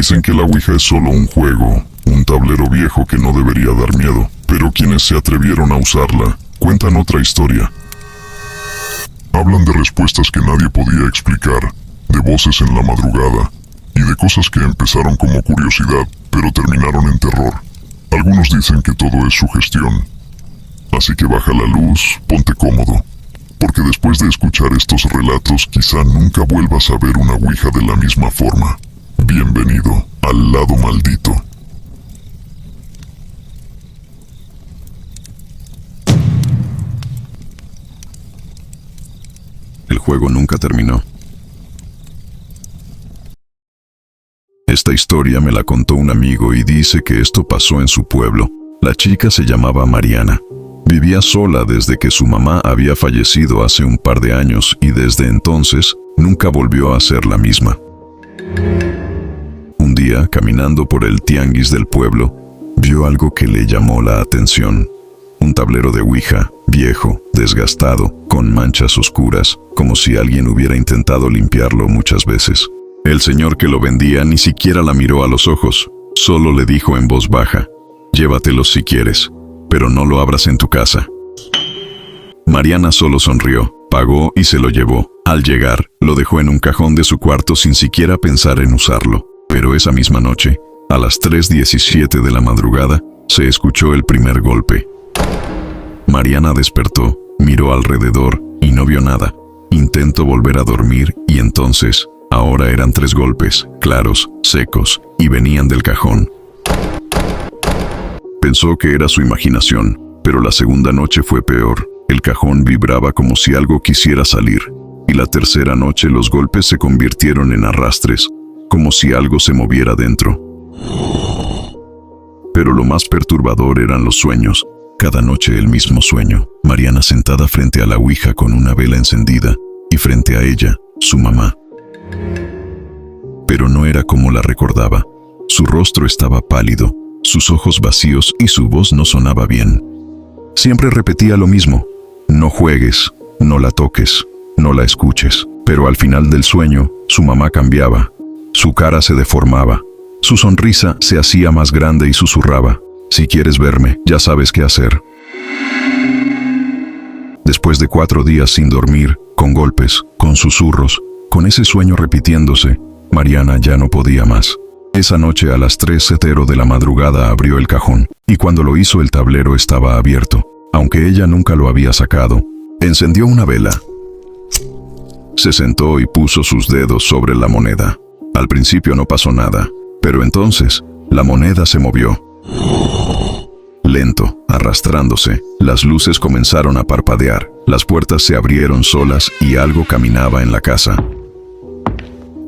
Dicen que la Ouija es solo un juego, un tablero viejo que no debería dar miedo, pero quienes se atrevieron a usarla cuentan otra historia. Hablan de respuestas que nadie podía explicar, de voces en la madrugada y de cosas que empezaron como curiosidad, pero terminaron en terror. Algunos dicen que todo es sugestión. Así que baja la luz, ponte cómodo, porque después de escuchar estos relatos quizá nunca vuelvas a ver una Ouija de la misma forma. Bienvenido al lado maldito. El juego nunca terminó. Esta historia me la contó un amigo y dice que esto pasó en su pueblo. La chica se llamaba Mariana. Vivía sola desde que su mamá había fallecido hace un par de años y desde entonces nunca volvió a ser la misma. Un día, caminando por el tianguis del pueblo, vio algo que le llamó la atención. Un tablero de Ouija, viejo, desgastado, con manchas oscuras, como si alguien hubiera intentado limpiarlo muchas veces. El señor que lo vendía ni siquiera la miró a los ojos, solo le dijo en voz baja: «Llévatelos si quieres, pero no lo abras en tu casa». Mariana solo sonrió, pagó y se lo llevó. Al llegar, lo dejó en un cajón de su cuarto sin siquiera pensar en usarlo. Pero esa misma noche, a las 3:17 de la madrugada, se escuchó el primer golpe. Mariana despertó, miró alrededor y no vio nada. Intentó volver a dormir y entonces, ahora eran 3 golpes, claros, secos, y venían del cajón. Pensó que era su imaginación, pero la segunda noche fue peor. El cajón vibraba como si algo quisiera salir, y la tercera noche los golpes se convirtieron en arrastres, como si algo se moviera dentro. Pero lo más perturbador eran los sueños. Cada noche el mismo sueño. Mariana sentada frente a la Ouija con una vela encendida, y frente a ella, su mamá. Pero no era como la recordaba. Su rostro estaba pálido, sus ojos vacíos y su voz no sonaba bien. Siempre repetía lo mismo: «No juegues, no la toques, no la escuches». Pero al final del sueño, su mamá cambiaba. Su cara se deformaba, su sonrisa se hacía más grande y susurraba: «Si quieres verme, ya sabes qué hacer». Después de 4 días sin dormir, con golpes, con susurros, con ese sueño repitiéndose, Mariana ya no podía más. Esa noche a las 3:00 de la madrugada abrió el cajón, y cuando lo hizo el tablero estaba abierto, aunque ella nunca lo había sacado. Encendió una vela. Se sentó y puso sus dedos sobre la moneda. Al principio no pasó nada, pero entonces la moneda se movió. Lento, arrastrándose, las luces comenzaron a parpadear, las puertas se abrieron solas y algo caminaba en la casa.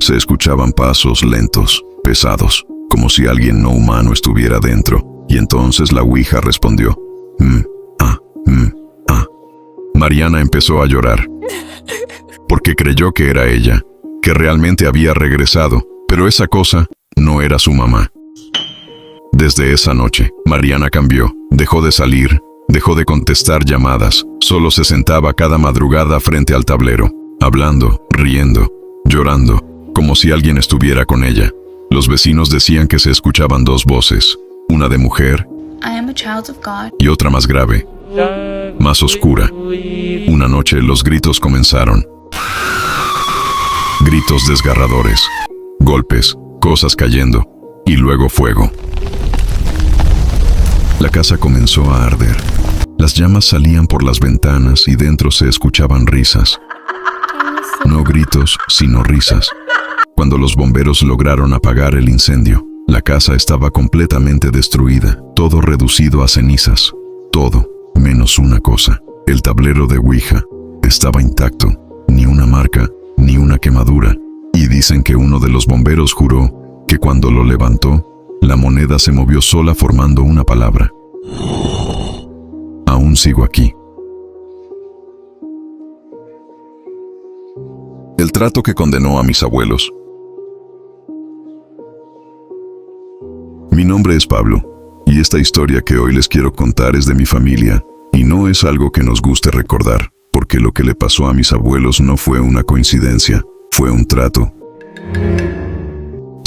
Se escuchaban pasos lentos, pesados, como si alguien no humano estuviera dentro, y entonces la Ouija respondió: Mariana empezó a llorar, porque creyó que era ella, que realmente había regresado, pero esa cosa no era su mamá. Desde esa noche, Mariana cambió, dejó de salir, dejó de contestar llamadas, solo se sentaba cada madrugada frente al tablero, hablando, riendo, llorando, como si alguien estuviera con ella. Los vecinos decían que se escuchaban 2 voces, una de mujer y otra más grave, más oscura. Una noche los gritos comenzaron. Gritos desgarradores, golpes, cosas cayendo, y luego fuego. La casa comenzó a arder. Las llamas salían por las ventanas y dentro se escuchaban risas. No gritos, sino risas. Cuando los bomberos lograron apagar el incendio, la casa estaba completamente destruida, todo reducido a cenizas. Todo, menos una cosa. El tablero de Ouija estaba intacto, ni una marca, ni una quemadura. Y dicen que uno de los bomberos juró que cuando lo levantó, la moneda se movió sola formando una palabra. Aún sigo aquí. El trato que condenó a mis abuelos. Mi nombre es Pablo, y esta historia que hoy les quiero contar es de mi familia, y no es algo que nos guste recordar, porque lo que le pasó a mis abuelos no fue una coincidencia, fue un trato.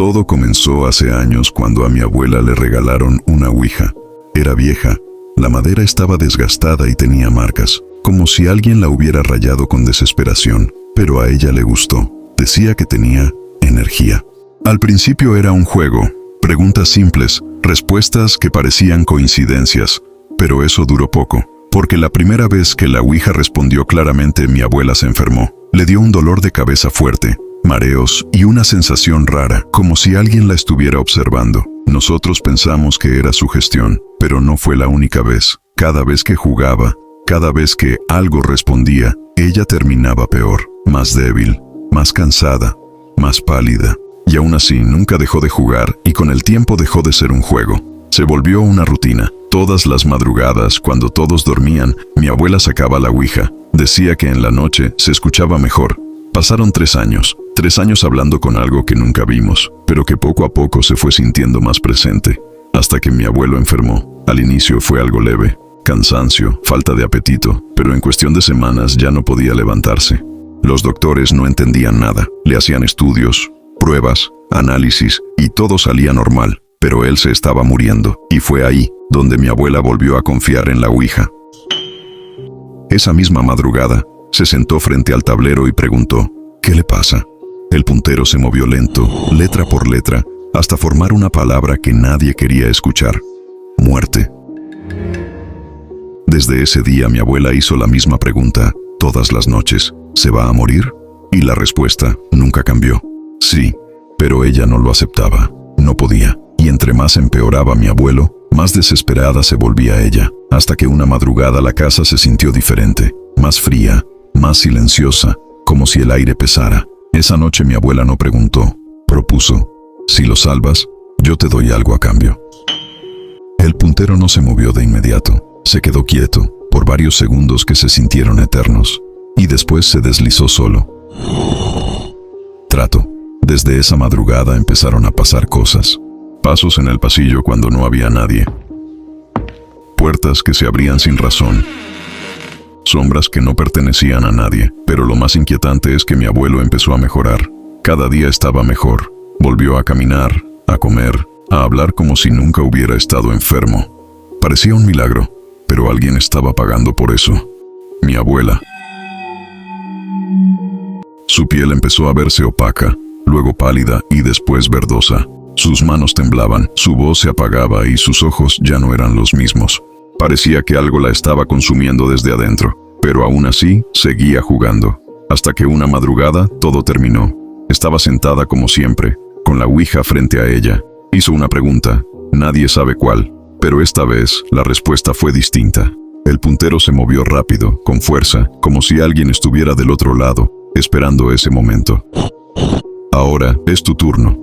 Todo comenzó hace años cuando a mi abuela le regalaron una ouija. Era vieja, la madera estaba desgastada y tenía marcas, como si alguien la hubiera rayado con desesperación, pero a ella le gustó. Decía que tenía energía. Al principio era un juego, preguntas simples, respuestas que parecían coincidencias, pero eso duró poco, porque la primera vez que la ouija respondió claramente, mi abuela se enfermó. Le dio un dolor de cabeza fuerte, mareos y una sensación rara, como si alguien la estuviera observando. Nosotros pensamos que era sugestión, pero no fue la única vez. Cada vez que jugaba, cada vez que algo respondía, ella terminaba peor, más débil, más cansada, más pálida. Y aún así nunca dejó de jugar y con el tiempo dejó de ser un juego. Se volvió una rutina. Todas las madrugadas, cuando todos dormían, mi abuela sacaba la ouija. Decía que en la noche se escuchaba mejor. Pasaron 3 años. 3 años hablando con algo que nunca vimos, pero que poco a poco se fue sintiendo más presente. Hasta que mi abuelo enfermó. Al inicio fue algo leve. Cansancio, falta de apetito, pero en cuestión de semanas ya no podía levantarse. Los doctores no entendían nada. Le hacían estudios, pruebas, análisis, y todo salía normal. Pero él se estaba muriendo, y fue ahí donde mi abuela volvió a confiar en la ouija. Esa misma madrugada, se sentó frente al tablero y preguntó, ¿qué le pasa? El puntero se movió lento, letra por letra, hasta formar una palabra que nadie quería escuchar: muerte. Desde ese día mi abuela hizo la misma pregunta todas las noches: ¿se va a morir? Y la respuesta nunca cambió: sí, pero ella no lo aceptaba, no podía. Y entre más empeoraba mi abuelo, más desesperada se volvía ella, hasta que una madrugada la casa se sintió diferente, más fría, más silenciosa, como si el aire pesara. Esa noche mi abuela no preguntó, propuso: si lo salvas, yo te doy algo a cambio. El puntero no se movió de inmediato, se quedó quieto, por varios segundos que se sintieron eternos, y después se deslizó solo. Trato. Desde esa madrugada empezaron a pasar cosas. Pasos en el pasillo cuando no había nadie. Puertas que se abrían sin razón. Sombras que no pertenecían a nadie. Pero lo más inquietante es que mi abuelo empezó a mejorar. Cada día estaba mejor. Volvió a caminar, a comer, a hablar como si nunca hubiera estado enfermo. Parecía un milagro, pero alguien estaba pagando por eso. Mi abuela. Su piel empezó a verse opaca, luego pálida y después verdosa. Sus manos temblaban, su voz se apagaba y sus ojos ya no eran los mismos. Parecía que algo la estaba consumiendo desde adentro, pero aún así seguía jugando. Hasta que una madrugada todo terminó. Estaba sentada como siempre, con la ouija frente a ella. Hizo una pregunta, nadie sabe cuál, pero esta vez la respuesta fue distinta. El puntero se movió rápido, con fuerza, como si alguien estuviera del otro lado, esperando ese momento. Ahora es tu turno.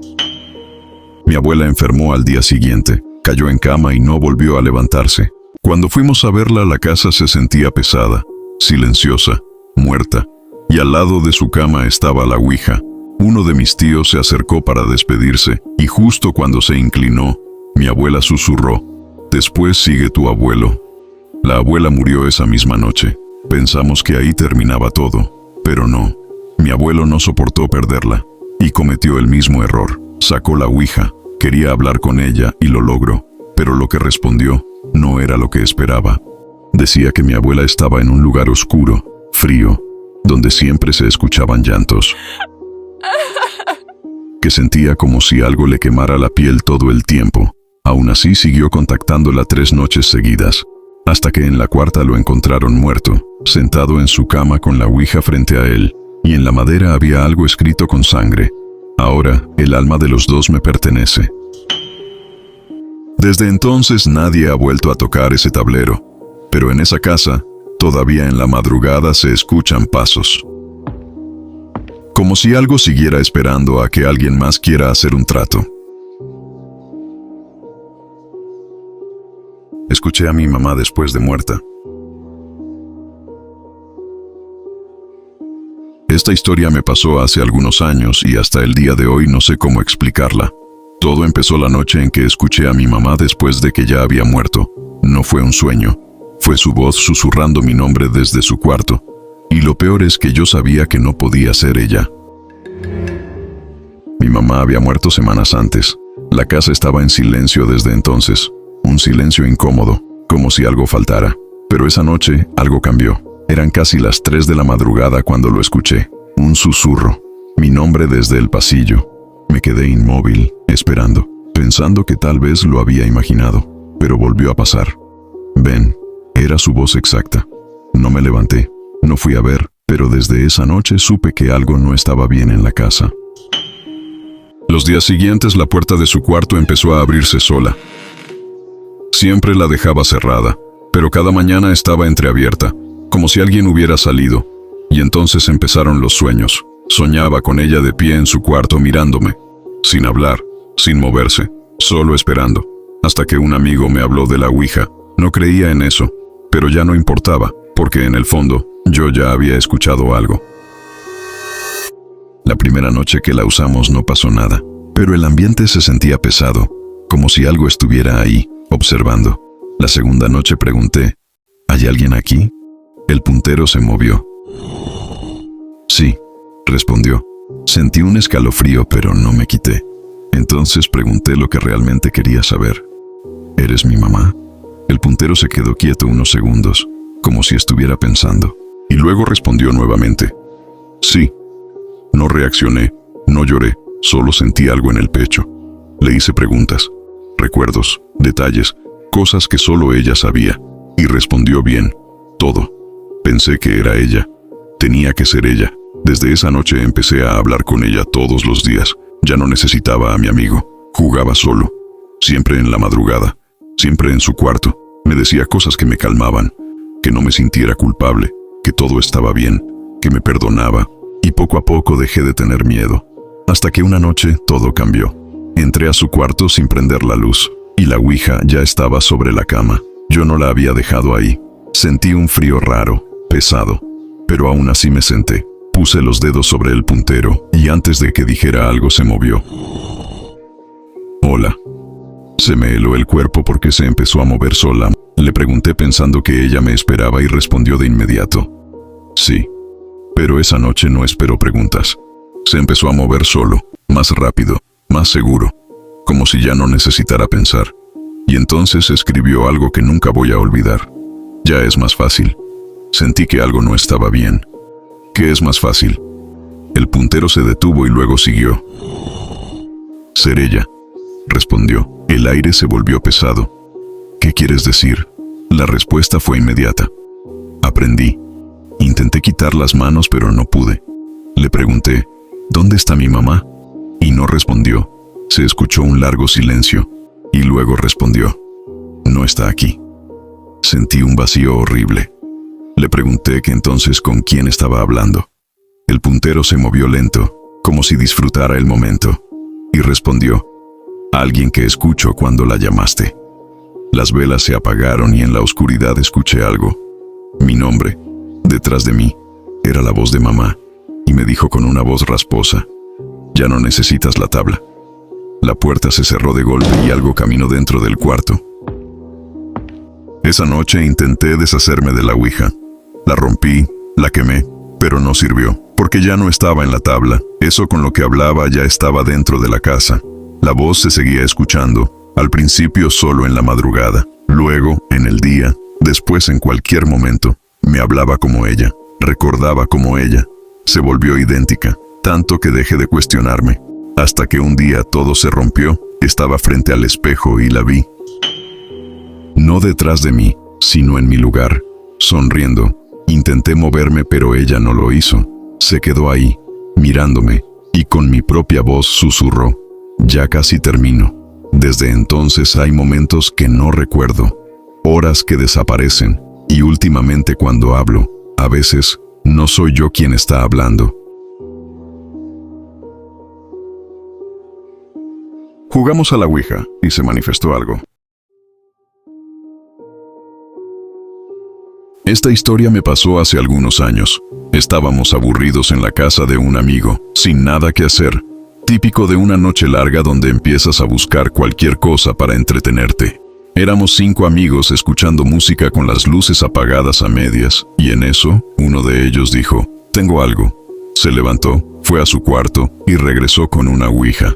Mi abuela enfermó al día siguiente, cayó en cama y no volvió a levantarse. Cuando fuimos a verla, la casa se sentía pesada, silenciosa, muerta, y al lado de su cama estaba la ouija. Uno de mis tíos se acercó para despedirse, y justo cuando se inclinó, mi abuela susurró: después sigue tu abuelo. La abuela murió esa misma noche. Pensamos que ahí terminaba todo, pero no. Mi abuelo no soportó perderla, y cometió el mismo error. Sacó la ouija, quería hablar con ella y lo logró, pero lo que respondió no era lo que esperaba. Decía que mi abuela estaba en un lugar oscuro, frío, donde siempre se escuchaban llantos. Que sentía como si algo le quemara la piel todo el tiempo. Aún así siguió contactándola 3 noches seguidas, hasta que en la cuarta lo encontraron muerto, sentado en su cama con la ouija frente a él, y en la madera había algo escrito con sangre: ahora, el alma de los dos me pertenece. Desde entonces nadie ha vuelto a tocar ese tablero, pero en esa casa, todavía en la madrugada se escuchan pasos. Como si algo siguiera esperando a que alguien más quiera hacer un trato. Escuché a mi mamá después de muerta. Esta historia me pasó hace algunos años y hasta el día de hoy no sé cómo explicarla. Todo empezó la noche en que escuché a mi mamá después de que ya había muerto. No fue un sueño, fue su voz susurrando mi nombre desde su cuarto. Y lo peor es que yo sabía que no podía ser ella. Mi Mi mamá había muerto semanas antes. La casa estaba en silencio desde entonces. Un silencio incómodo, como si algo faltara. Pero esa noche algo cambió. Eran casi las 3 de la madrugada cuando lo escuché. Un susurro. Mi nombre desde el pasillo. Me quedé inmóvil, esperando, pensando que tal vez lo había imaginado. Pero volvió a pasar. Ven, era su voz exacta. No me levanté, no fui a ver, pero desde esa noche supe que algo no estaba bien en la casa. Los días siguientes la puerta de su cuarto empezó a abrirse sola. Siempre la dejaba cerrada, pero cada mañana estaba entreabierta, como si alguien hubiera salido. Y entonces empezaron los sueños. Soñaba con ella de pie en su cuarto mirándome, sin hablar, sin moverse, solo esperando, hasta que un amigo me habló de la Ouija. No creía en eso, pero ya no importaba, porque en el fondo, yo ya había escuchado algo. La primera noche que la usamos no pasó nada, pero el ambiente se sentía pesado, como si algo estuviera ahí, observando. La segunda noche pregunté, ¿hay alguien aquí? El puntero se movió. Sí, respondió. Sentí un escalofrío, pero no me quité. Entonces pregunté lo que realmente quería saber. ¿Eres mi mamá? El puntero se quedó quieto unos segundos, como si estuviera pensando, y luego respondió nuevamente. Sí. No reaccioné, no lloré, solo sentí algo en el pecho. Le hice preguntas, recuerdos, detalles, cosas que solo ella sabía, y respondió bien, todo. Pensé que era ella. Tenía que ser ella. Desde esa noche empecé a hablar con ella todos los días. Ya no necesitaba a mi amigo. Jugaba solo. Siempre en la madrugada. Siempre en su cuarto. Me decía cosas que me calmaban. Que no me sintiera culpable. Que todo estaba bien. Que me perdonaba. Y poco a poco dejé de tener miedo. Hasta que una noche todo cambió. Entré a su cuarto sin prender la luz. Y la Ouija ya estaba sobre la cama. Yo no la había dejado ahí. Sentí un frío raro, pesado. Pero aún así me senté. Puse los dedos sobre el puntero, y antes de que dijera algo se movió. Hola. Se me heló el cuerpo porque se empezó a mover sola. Le pregunté pensando que ella me esperaba y respondió de inmediato. Sí. Pero esa noche no esperó preguntas. Se empezó a mover solo, más rápido, más seguro, como si ya no necesitara pensar. Y entonces escribió algo que nunca voy a olvidar. Ya es más fácil. Sentí que algo no estaba bien. ¿Qué es más fácil? El puntero se detuvo y luego siguió. Ser ella, respondió. El aire se volvió pesado. ¿Qué quieres decir? La respuesta fue inmediata. Aprendí. Intenté quitar las manos pero no pude. Le pregunté, ¿dónde está mi mamá? Y no respondió. Se escuchó un largo silencio. Y luego respondió, no está aquí. Sentí un vacío horrible. Le pregunté que entonces con quién estaba hablando. El puntero se movió lento, como si disfrutara el momento, y respondió, alguien que escucho cuando la llamaste. Las velas se apagaron y en la oscuridad escuché algo. Mi nombre, detrás de mí, era la voz de mamá, y me dijo con una voz rasposa, ya no necesitas la tabla. La puerta se cerró de golpe y algo caminó dentro del cuarto. Esa noche intenté deshacerme de la Ouija. La rompí, la quemé, pero no sirvió, porque ya no estaba en la tabla. Eso con lo que hablaba ya estaba dentro de la casa. La voz se seguía escuchando, al principio solo en la madrugada, luego en el día, después en cualquier momento. Me hablaba como ella, recordaba como ella. Se volvió idéntica, tanto que dejé de cuestionarme. Hasta que un día todo se rompió, estaba frente al espejo y la vi. No detrás de mí, sino en mi lugar, sonriendo. Intenté moverme pero ella no lo hizo. Se quedó ahí, mirándome, y con mi propia voz susurró, ya casi termino. Desde entonces hay momentos que no recuerdo, horas que desaparecen, y últimamente cuando hablo, a veces, no soy yo quien está hablando. Jugamos a la Ouija, y se manifestó algo. Esta historia me pasó hace algunos años. Estábamos aburridos en la casa de un amigo, sin nada que hacer. Típico de una noche larga donde empiezas a buscar cualquier cosa para entretenerte. Éramos 5 amigos escuchando música con las luces apagadas a medias, y en eso, uno de ellos dijo, tengo algo. Se levantó, Fue a su cuarto y regresó con una ouija.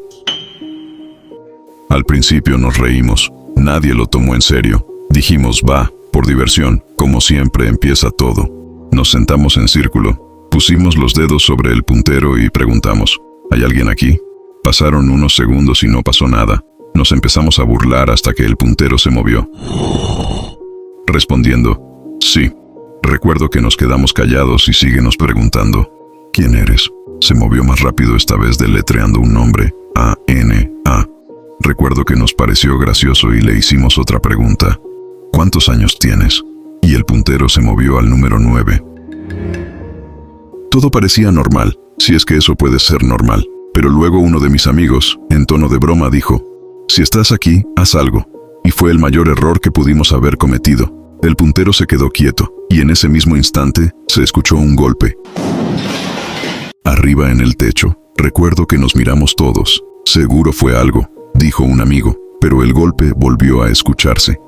Al principio nos reímos, nadie lo tomó en serio. Dijimos, va, por diversión, como siempre empieza todo. Nos sentamos en círculo, pusimos los dedos sobre el puntero y preguntamos, ¿hay alguien aquí? Pasaron unos segundos y no pasó nada. Nos empezamos a burlar hasta que el puntero se movió. Respondiendo, sí. Recuerdo que nos quedamos callados y síguenos preguntando, ¿quién eres? Se movió más rápido esta vez deletreando un nombre, A-N-A. Recuerdo que nos pareció gracioso y le hicimos otra pregunta, ¿cuántos años tienes? Y el puntero se movió al número 9. Todo parecía normal, si es que eso puede ser normal, pero luego uno de mis amigos, en tono de broma, dijo, si estás aquí, haz algo. Y fue el mayor error que pudimos haber cometido. El puntero se quedó quieto, y en ese mismo instante, se escuchó un golpe. Arriba en el techo, recuerdo que nos miramos todos. Seguro fue algo, dijo un amigo, pero el golpe volvió a escucharse.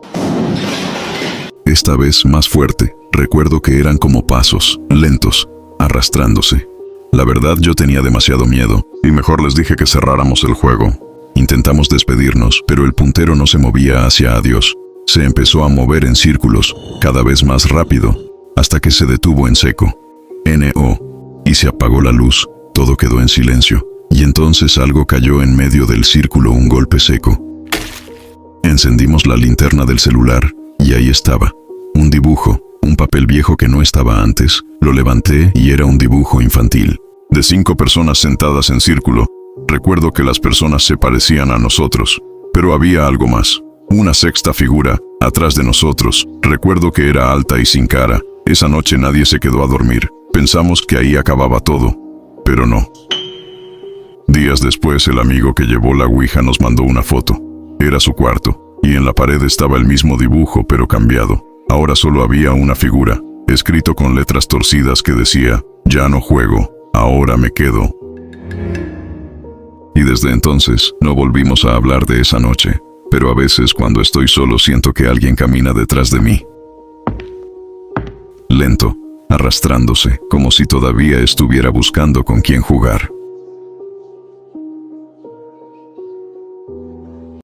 Esta vez más fuerte, recuerdo que eran como pasos, lentos, arrastrándose. La verdad yo tenía demasiado miedo, y mejor les dije que cerráramos el juego. Intentamos despedirnos, pero el puntero no se movía hacia adiós. Se empezó a mover en círculos, cada vez más rápido, hasta que se detuvo en seco. N-O. Y se apagó la luz, todo quedó en silencio, y entonces algo cayó en medio del círculo, un golpe seco. Encendimos la linterna del celular, y ahí estaba, un dibujo, un papel viejo que no estaba antes. Lo levanté y era un dibujo infantil, de 5 personas sentadas en círculo. Recuerdo que las personas se parecían a nosotros, pero había algo más. Una sexta figura, atrás de nosotros. Recuerdo que era alta y sin cara. Esa noche nadie se quedó a dormir. Pensamos que ahí acababa todo, pero no. Días después, el amigo que llevó la ouija nos mandó una foto. Era su cuarto, y en la pared estaba el mismo dibujo, pero cambiado. Ahora solo había una figura, escrito con letras torcidas que decía, ya no juego, ahora me quedo. Y desde entonces, no volvimos a hablar de esa noche. Pero a veces cuando estoy solo siento que alguien camina detrás de mí. Lento, arrastrándose, como si todavía estuviera buscando con quién jugar.